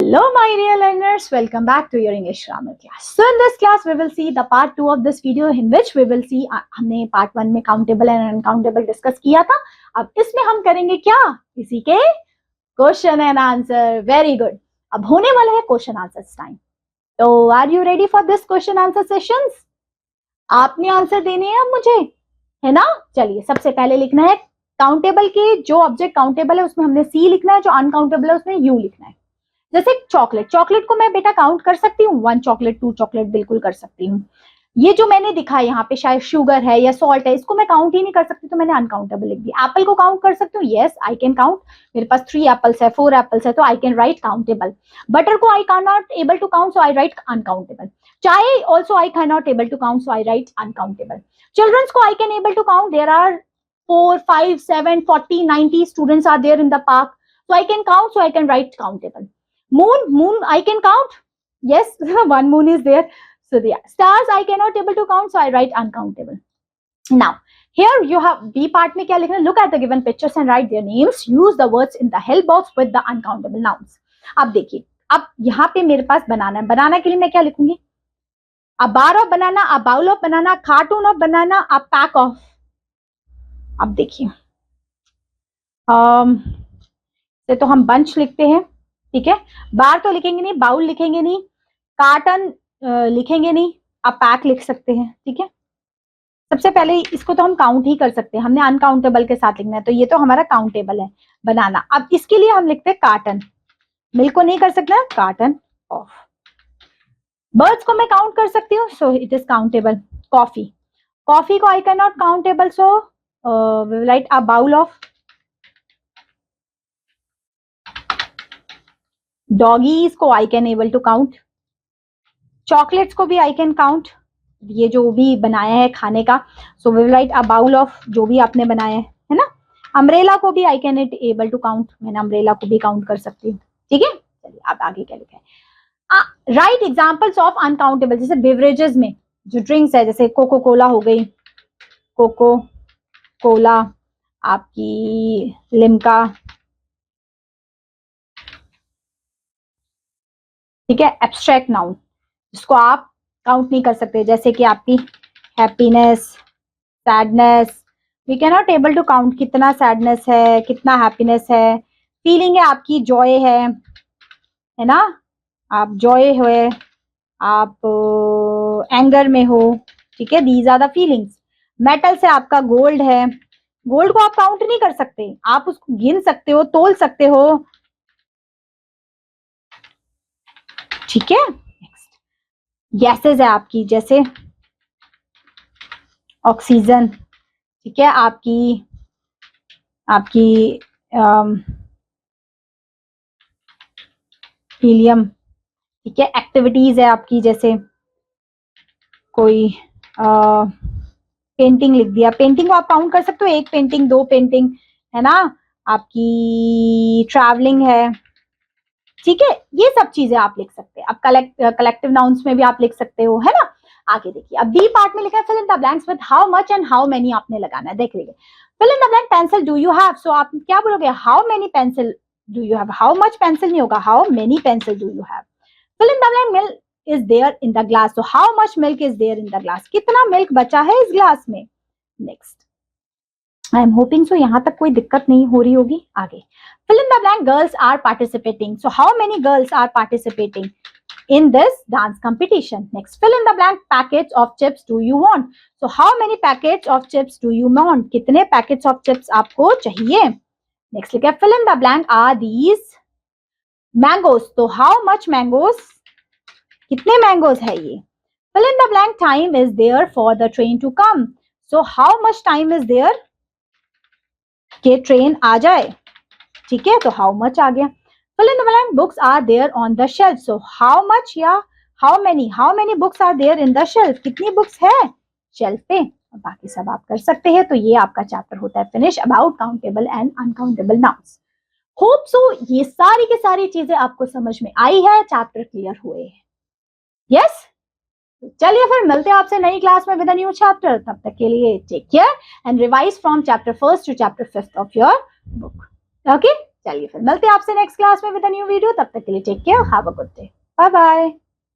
Hello my dear learners, welcome back to your English grammar class. So in this class we will see the part 2 of this video in which we will see हमने part 1 में countable and uncountable discuss किया था. अब इसमें हम करेंगे क्या? इसी के question and answer. Very good. अब होने वाला है question answer time. तो are you ready for this question answer sessions? आपने आंसर देने हैं अब मुझे, है ना? चलिए सबसे पहले लिखना है काउंटेबल के जो ऑब्जेक्ट काउंटेबल है उसमें हमने सी लिखना है, जो अनकाउंटेबल है उसमें यू लिखना है. जैसे चॉकलेट को मैं बेटा काउंट कर सकती हूँ, 1 चॉकलेट 2 चॉकलेट बिल्कुल कर सकती हूँ. ये जो मैंने दिखा यहाँ पे शायद शुगर है या सॉल्ट है, इसको मैं काउंट ही नहीं कर सकती तो मैंने अनकाउंटेबल लिख दिया. एप्पल को काउंट कर सकती हूँ, यस आई कैन काउंट. मेरे पास 3 एप्पल्स है 4 एप्पल्स है तो I can write countable. Butter को I can not able to count so I write uncountable. Chai also I can not able to count so I write uncountable. Childrens को I can able to count, there are 4 5 7 40 90 students are there in the park, so I can count, so I can write countable. Moon I can count, yes. One moon is there, so yeah. Stars I cannot able to count, so I write uncountable. Now here you have B part में क्या लिखना है? Look at the given pictures and write their names. Use the words in the help box with the uncountable nouns. अब देखिए, अब यहाँ पे मेरे पास बनाना है. बनाना के लिए मैं क्या लिखूंगी? A bar of banana, a bowl of banana, cartoon of banana, a pack of. अब देखिए तो हम बंच लिखते हैं, ठीक है. बार तो लिखेंगे नहीं, बाउल लिखेंगे नहीं, कार्टन लिखेंगे नहीं, अब पैक लिख सकते हैं, ठीक है. सबसे पहले इसको तो हम काउंट ही कर सकते हैं, हमने अनकाउंटेबल के साथ लिखना है तो ये तो हमारा काउंटेबल है बनाना. अब इसके लिए हम लिखते हैं कार्टन. मिल्क को नहीं कर सकते, कार्टन ऑफ. बर्ड्स को मैं काउंट कर सकती हूँ so it is countable. Coffee को I can not countable so we will write a bowl of. Doggies को I can able to count. Chocolates को भी I can count. ये जो भी बनाया है खाने का, so we will write a bowl of जो भी आपने बनाया है ना. अम्ब्रेला को भी I can able to count, मैंने अम्ब्रेला को भी काउंट कर सकती हूँ, ठीक है. चलिए अब आगे क्या लिखा है? Right examples of uncountable. जैसे बेवरेजेस में जो ड्रिंक्स है, जैसे कोको कोला हो गई, कोको कोला, आपकी लिम्का, ठीक है. एब्स्ट्रैक्ट नाउन जिसको आप काउंट नहीं कर सकते, जैसे कि आपकी happiness, sadness, we can not able to count कितना सैडनेस है, कितना हैप्पीनेस है. फीलिंग है आपकी, जॉय है ना, आप जॉय हुए, आप एंगर में हो, ठीक है. These are the feelings. Metal से आपका गोल्ड है, गोल्ड को आप काउंट नहीं कर सकते, आप उसको गिन सकते हो, तोल सकते हो, ठीक है. नेक्स्ट गैसेस है आपकी, जैसे ऑक्सीजन, ठीक है, आपकी हीलियम, ठीक है. एक्टिविटीज है आपकी, जैसे कोई पेंटिंग लिख दिया. पेंटिंग को आप काउंट कर सकते हो, 1 पेंटिंग 2 पेंटिंग, है ना. आपकी ट्रैवलिंग है, ठीक है. ये सब चीजें आप लिख सकते हैं. अब कलेक्टिव नाउन्स में भी आप लिख सकते हो, है ना. आगे देखिए, अब बी पार्ट में लिखा है fill in the blanks with how much and how many आपने लगाना है. देख लीजिए, fill in the blank pencil do you have, so आप क्या बोलोगे? How many pencil do you have. How much pencil नहीं होगा, how many pencil do you have. Fill in the blank milk is there in the glass, so how much milk is there in the glass. कितना milk बचा है इस glass में. Next, I am hoping सो यहाँ तक कोई दिक्कत नहीं हो रही होगी. आगे fill in the blank girls are participating, so how many girls are participating in this dance competition. Next, fill in the blank packets of chips do you want, so how many packets of chips do you want. कितने packets of chips आपको चाहिए. Next लिखा है fill in the blank are these mangoes, so how much mangoes, कितने mangoes है ये. fill in the blank time is there for the train to come, so how much time is there कि train आ जाए, ठीक है. तो how much आ गया. fill in the blank books are there on the shelf, so how much या how many books are there in the shelf. कितनी books है shelf पे. और बाकी सब आप कर सकते हैं. तो ये आपका चैप्टर होता है finish about countable and uncountable nouns. Hope so ये सारी की सारी चीजें आपको समझ में आई है, चैप्टर क्लियर हुए हैं. यस, चलिए फिर मिलते हैं आपसे नई क्लास में विद अ न्यू चैप्टर. तब तक के लिए take care and revise from chapter 1 to chapter 5 of your book. Okay. चलिए फिर मिलते हैं आपसे नेक्स्ट क्लास में विद अ न्यू वीडियो। तब तक के लिए take care, have a good day, bye bye.